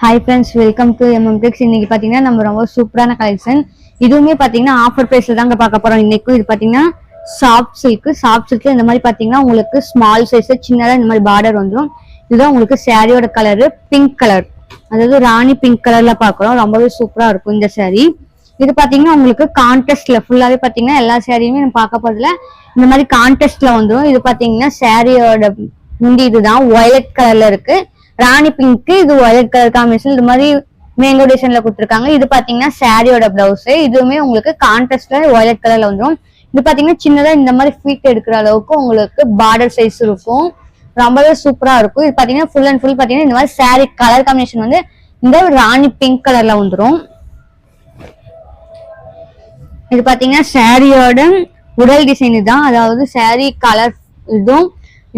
Hi friends, welcome to MMTech. இன்னைக்கு பாத்தீங்கன்னா நம்ம ரொம்ப சூப்பரான கலெக்ஷன். இதுவுமே பாத்தீங்கன்னா ஆஃபர் பிரைஸ்ல தாங்க பார்க்க போறோம். இன்னைக்கு இது பாத்தீங்கன்னா சாஃப்ட் சில்க்ல இந்த மாதிரி பாத்தீங்கன்னா உங்களுக்கு ஸ்மால் சைஸ்ல சின்னதா இந்த மாதிரி பார்டர் வந்துடும். இதுதான் உங்களுக்கு சாரியோட கலர் பிங்க் கலர், அதாவது ராணி பிங்க் கலர்ல பாக்குறோம். ரொம்பவே சூப்பரா இருக்கும் இந்த சாரி. இது பாத்தீங்கன்னா உங்களுக்கு கான்ட்ராஸ்ட்ல ஃபுல்லாவே பாத்தீங்கன்னா எல்லா சாரியுமே நம்ம பார்க்க போறதுல இந்த மாதிரி கான்ட்ராஸ்ட்ல வந்துடும். இது பாத்தீங்கன்னா சாரியோட முந்தி இதுதான் வயலட் கலர்ல இருக்கு, ராணி பிங்க், இது வயலட் கலர் காம்பினேஷன் இது மாதிரி மேங்கோ டிசைன்ல கொடுத்துருக்காங்க. இது பாத்தீங்கன்னா சாரியோட பிளவுஸ், இதுவுமே உங்களுக்கு கான்ட்ராஸ்ட்ல வயலட் கலர்ல வந்துடும். இது பாத்தீங்கன்னா சின்னதா இந்த மாதிரி ஃபீட் எடுக்கிற அளவுக்கு உங்களுக்கு பார்டர் சைஸ் இருக்கும், ரொம்பவே சூப்பரா இருக்கும். இது பாத்தீங்கன்னா ஃபுல் அண்ட் ஃபுல் பாத்தீங்கன்னா இந்த மாதிரி சாரி கலர் காம்பினேஷன் வந்து இந்த ராணி பிங்க் கலர்ல வந்துடும். இது பாத்தீங்கன்னா சாரியோட உடல் டிசைன் தான், அதாவது சாரி கலர் இதுவும்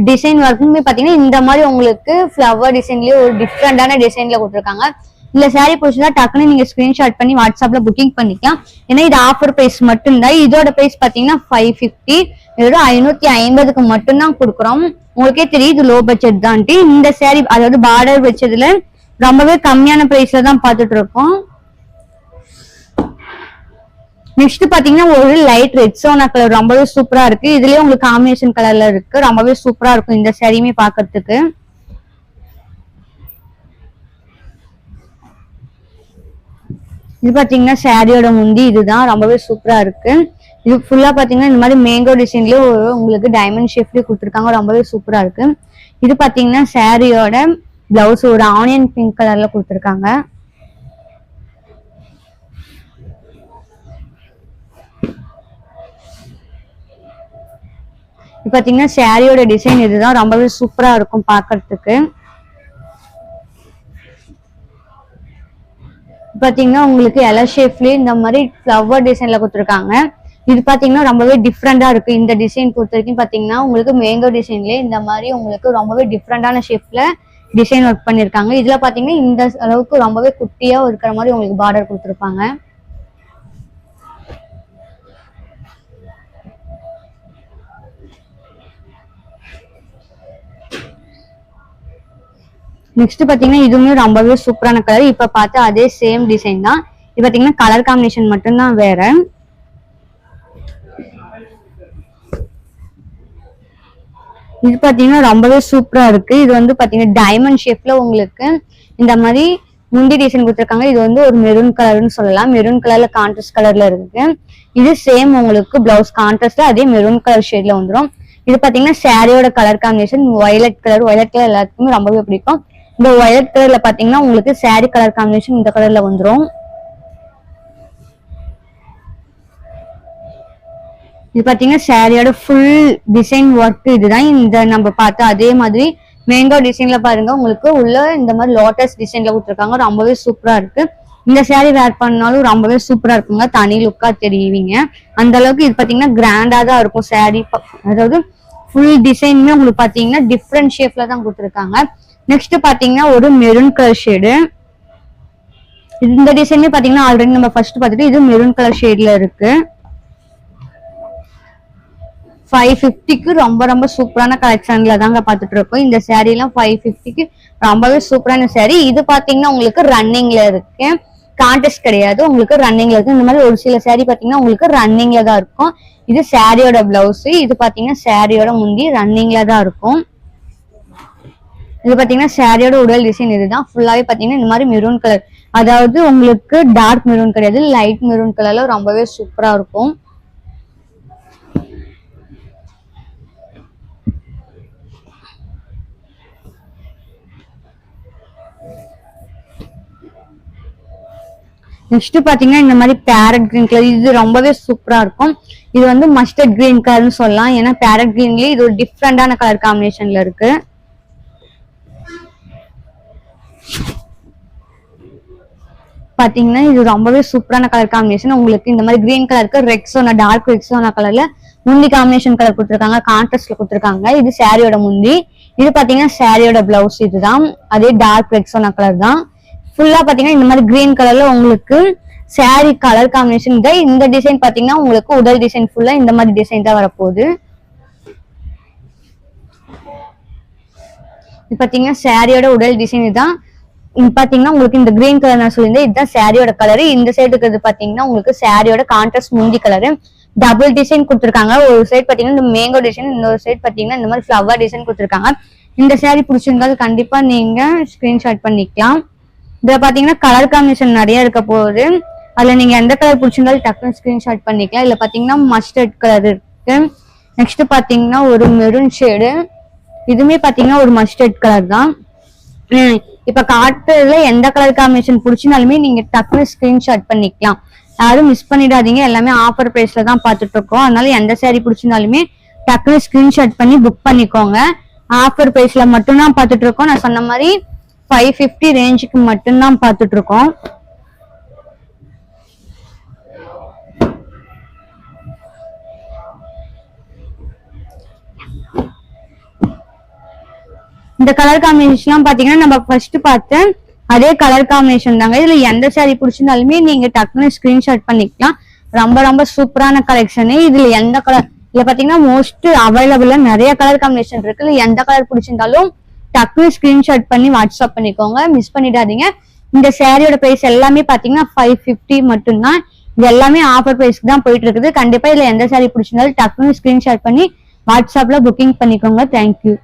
டிசைன் ஒர்க்குமே பாத்தீங்கன்னா இந்த மாதிரி உங்களுக்கு ஃபிளவர் டிசைன்லயே ஒரு டிஃப்ரெண்டான டிசைன்ல கொடுத்துருக்காங்க. இந்த சாரி பிடிச்சதா டக்குன்னு நீங்க ஸ்கிரீன்ஷாட் பண்ணி வாட்ஸ்அப்ல புக்கிங் பண்ணிக்கலாம். ஏன்னா இது ஆஃபர் பிரைஸ் மட்டும்தான். இதோட பிரைஸ் பாத்தீங்கன்னா 550, இதோட 550க்கு மட்டும்தான் கொடுக்குறோம். உங்களுக்கே தெரியும் இது லோ பட்ஜெட் தான்ட்டு. இந்த சாரி அதாவது பார்டர் வச்சதுல ரொம்பவே கம்மியான பிரைஸ்ல தான் பார்த்துட்டு இருக்கோம். நெக்ஸ்ட் பாத்தீங்கன்னா ஒரு லைட் ரெட் சோனா கலர் ரொம்பவே சூப்பரா இருக்கு. இதுலயே உங்களுக்கு காம்பினேஷன் கலர்ல இருக்கு, ரொம்பவே சூப்பரா இருக்கும் இந்த சாரியுமே பாக்குறதுக்கு. இது பாத்தீங்கன்னா சாரியோட முந்தி இதுதான், ரொம்பவே சூப்பரா இருக்கு. இது ஃபுல்லா பாத்தீங்கன்னா இந்த மாதிரி மேங்கோ டிசைன்லயே உங்களுக்கு டைமண்ட் ஷேப்லயே கொடுத்துருக்காங்க, ரொம்பவே சூப்பரா இருக்கு. இது பாத்தீங்கன்னா சாரியோட பிளவுஸ் ஒரு ஆனியன் பிங்க் கலர்ல கொடுத்துருக்காங்க. பாத்தீங்கன்னா சாரியோட டிசைன் இதுதான், ரொம்பவே சூப்பரா இருக்கும் பாக்குறதுக்கு. பாத்தீங்கன்னா உங்களுக்கு எல ஷேப்லயே இந்த மாதிரி ஃபிளவர் டிசைன்ல கொடுத்துருக்காங்க. இது பாத்தீங்கன்னா ரொம்பவே டிஃப்ரெண்டா இருக்கு. இந்த டிசைன் பொறுத்த வரைக்கும் பாத்தீங்கன்னா உங்களுக்கு மேங்கோ டிசைன்லயே இந்த மாதிரி உங்களுக்கு ரொம்பவே டிஃப்ரெண்டான ஷேப்ல டிசைன் ஒர்க் பண்ணிருக்காங்க. இதுல பாத்தீங்கன்னா இந்த அளவுக்கு ரொம்பவே குட்டியா இருக்கிற மாதிரி உங்களுக்கு பார்டர் கொடுத்துருப்பாங்க. நெக்ஸ்ட் பாத்தீங்கன்னா இதுவுமே ரொம்பவே சூப்பரான கலர். இப்ப பார்த்து அதே சேம் டிசைன் தான். இது பாத்தீங்கன்னா கலர் காம்பினேஷன் மட்டும்தான் வேற. இது பாத்தீங்கன்னா ரொம்பவே சூப்பரா இருக்கு. இது வந்து பாத்தீங்கன்னா டைமண்ட் ஷேப்ல உங்களுக்கு இந்த மாதிரி முந்தி டிசைன் கொடுத்துருக்காங்க. இது வந்து ஒரு மெரூன் கலர்னு சொல்லலாம். மெரூன் கலர்ல கான்ட்ராஸ்ட் கலர்ல இருக்கு. இது சேம் உங்களுக்கு பிளவுஸ் கான்ட்ராஸ்ட்ல அதே மெரூன் கலர் ஷேட்ல வந்துடும். இது பாத்தீங்கன்னா சாரியோட கலர் காம்பினேஷன் வயலட் கலர் எல்லாத்துக்குமே ரொம்பவே பிடிக்கும். இந்த வயலட் கலர்ல பாத்தீங்கன்னா உங்களுக்கு சாரி கலர் காம்பினேஷன் இந்த கலர்ல வந்துடும். இது பாத்தீங்கன்னா சாரியோட ஃபுல் டிசைன் ஒர்க் இதுதான். இந்த நம்ம பார்த்து அதே மாதிரி மேங்கோ டிசைன்ல பாருங்க உங்களுக்கு உள்ள இந்த மாதிரி லோட்டஸ் டிசைன்ல கொடுத்துருக்காங்க, ரொம்பவே சூப்பரா இருக்கு. இந்த சாரி வேர் பண்ணாலும் ரொம்பவே சூப்பரா இருக்குங்க, தனி லுக்கா தெரியுவீங்க அந்த அளவுக்கு. இது பாத்தீங்கன்னா கிராண்டா தான் இருக்கும் சாரி, அதாவது ஃபுல் டிசைனுமே உங்களுக்கு பாத்தீங்கன்னா டிஃப்ரெண்ட் ஷேப்ல தான் கொடுத்துருக்காங்க. நெக்ஸ்ட் பாத்தீங்கன்னா ஒரு மெரூன் கலர் ஷேடு. இந்த டிசைனுமே பாத்தீங்கன்னா ஆல்ரெடி நம்ம ஃபர்ஸ்ட் பார்த்துட்டு இது மெரூன் கலர் ஷேட்ல இருக்கு. 550க்கு ரொம்ப ரொம்ப சூப்பரான கலெக்ஷன்ல தாங்க பாத்துட்டு இருக்கோம். இந்த சாரி எல்லாம் 550க்கு ரொம்பவே சூப்பரான சாரி. இது பாத்தீங்கன்னா உங்களுக்கு ரன்னிங்ல இருக்கு, கான்டெஸ்ட் கிடையாது, உங்களுக்கு ரன்னிங்ல இருக்கு. இந்த மாதிரி ஒரு சில சாரி பாத்தீங்கன்னா உங்களுக்கு ரன்னிங்ல தான் இருக்கும். இது சாரியோட பிளவுஸ், இது பாத்தீங்கன்னா சாரியோட முந்தி ரன்னிங்ல தான் இருக்கும். இது பாத்தீங்கன்னா சாரியோட உடல் டிசைன் இதுதான். ஃபுல்லாவே பாத்தீங்கன்னா இந்த மாதிரி மெரூன் கலர், அதாவது உங்களுக்கு டார்க் மெரூன் கிடையாது, லைட் மெரூன் கலர்ல ரொம்பவே சூப்பரா இருக்கும். நெக்ஸ்ட் பாத்தீங்கன்னா இந்த மாதிரி பேரட் கிரீன் கலர், இது ரொம்பவே சூப்பரா இருக்கும். இது வந்து மஸ்டர்ட் கிரீன் கலர்னு சொல்லலாம், ஏன்னா பேரட் கிரீன்லயே இது ஒரு டிஃப்ரெண்டான கலர் காம்பினேஷன்ல இருக்கு. பாத்தீங்கன்னா இது ரொம்பவே சூப்பரான கலர் காம்பினேஷன். உங்களுக்கு இந்த மாதிரி கிரீன் கலருக்கு ரெக்ஸோனா டார்க் ரெக்ஸோனா கலர்ல முந்தி காம்பினேஷன் கலர் கொடுத்துருக்காங்க, கான்ட்ராஸ்ட்ல கொடுத்துருக்காங்க. இது சாரியோட முந்தி. இது பாத்தீங்கன்னா சாரியோட பிளவுஸ் இதுதான், அதே டார்க் ரெக்ஸோனா கலர் தான். ஃபுல்லா பாத்தீங்கன்னா இந்த மாதிரி கிரீன் கலர்ல உங்களுக்கு சாரி கலர் காம்பினேஷன் தான். இந்த டிசைன் பாத்தீங்கன்னா உங்களுக்கு உடல் டிசைன் ஃபுல்லா இந்த மாதிரி டிசைன் தான் வரப்போகுது. இது பாத்தீங்கன்னா சாரியோட உடல் டிசைன் தான். பாத்தீங்கன்னா உங்களுக்கு இந்த கிரீன் கலர் நான் சொல்லியிருந்தேன், இதுதான் சாரியோட கலரு. இந்த சைடு இருக்கிறது பாத்தீங்கன்னா உங்களுக்கு சாரியோட கான்ட்ராஸ்ட் முந்தி கலரு. டபுள் டிசைன் கொடுத்துருக்காங்க. ஒரு சைடு பாத்தீங்கன்னா இந்த மேங்கோ டிசைன், இன்னொரு சைடு பாத்தீங்கன்னா இந்த மாதிரி ஃபிளவர் டிசைன் கொடுத்துருக்காங்க. இந்த சாரி பிடிச்சிருந்தாலும் கண்டிப்பா நீங்க ஸ்கிரீன்ஷாட் பண்ணிக்கலாம். இதுல பாத்தீங்கன்னா கலர் காம்பினேஷன் நிறைய இருக்க போகுது. அதுல நீங்க எந்த கலர் பிடிச்சிருந்தாலும் டக்குன்னு ஸ்கிரீன்ஷாட் பண்ணிக்கலாம். இதுல பாத்தீங்கன்னா மஸ்டர்ட் கலர் இருக்கு. நெக்ஸ்ட் பாத்தீங்கன்னா ஒரு மெரூன் ஷேடு, இதுவுமே பாத்தீங்கன்னா ஒரு மஸ்டர்ட் கலர் தான். இப்ப காட்டுறதுல எந்த கலர் காம்பினேஷன் பிடிச்சினாலுமே நீங்க டக்குன்னு ஸ்கிரீன்ஷாட் பண்ணிக்கலாம். யாரும் மிஸ் பண்ணிடாதீங்க. எல்லாமே ஆஃபர் பிரைஸ்ல தான் பாத்துட்டு இருக்கோம். அதனால எந்த சாரி பிடிச்சிருந்தாலுமே டக்குன்னு ஸ்கிரீன்ஷாட் பண்ணி புக் பண்ணிக்கோங்க. ஆஃபர் பிரைஸ்ல மட்டும்தான் பாத்துட்டு இருக்கோம். நான் சொன்ன மாதிரி 550 ரேஞ்சுக்கு மட்டும்தான் பாத்துட்டு இருக்கோம். இந்த கலர் காம்பினேஷன் பாத்தீங்கன்னா நம்ம ஃபர்ஸ்ட் பார்த்து அதே கலர் காம்பினேஷன் தாங்க. இதுல எந்த சாரி பிடிச்சிருந்தாலுமே நீங்க டக்குன்னு ஸ்கிரீன்ஷாட் பண்ணிக்கலாம். ரொம்ப ரொம்ப சூப்பரான கலெக்ஷனு. இதுல எந்த கலர் இதுல பாத்தீங்கன்னா மோஸ்ட் அவைலபிளா நிறைய கலர் காம்பினேஷன் இருக்கு. இதுல எந்த கலர் பிடிச்சிருந்தாலும் டக்குன்னு ஸ்கிரீன்ஷாட் பண்ணி வாட்ஸ்அப் பண்ணிக்கோங்க, மிஸ் பண்ணிடாதீங்க. இந்த சாரியோட பிரைஸ் எல்லாமே பாத்தீங்கன்னா 550 மட்டும்தான். இது எல்லாமே ஆஃபர் பிரைஸ்க்கு தான் போயிட்டு இருக்குது. கண்டிப்பா இதுல எந்த சாரி பிடிச்சிருந்தாலும் டக்குன்னு ஸ்கிரீன்ஷாட் பண்ணி வாட்ஸ்அப்ல புக்கிங் பண்ணிக்கோங்க. தேங்க்யூ.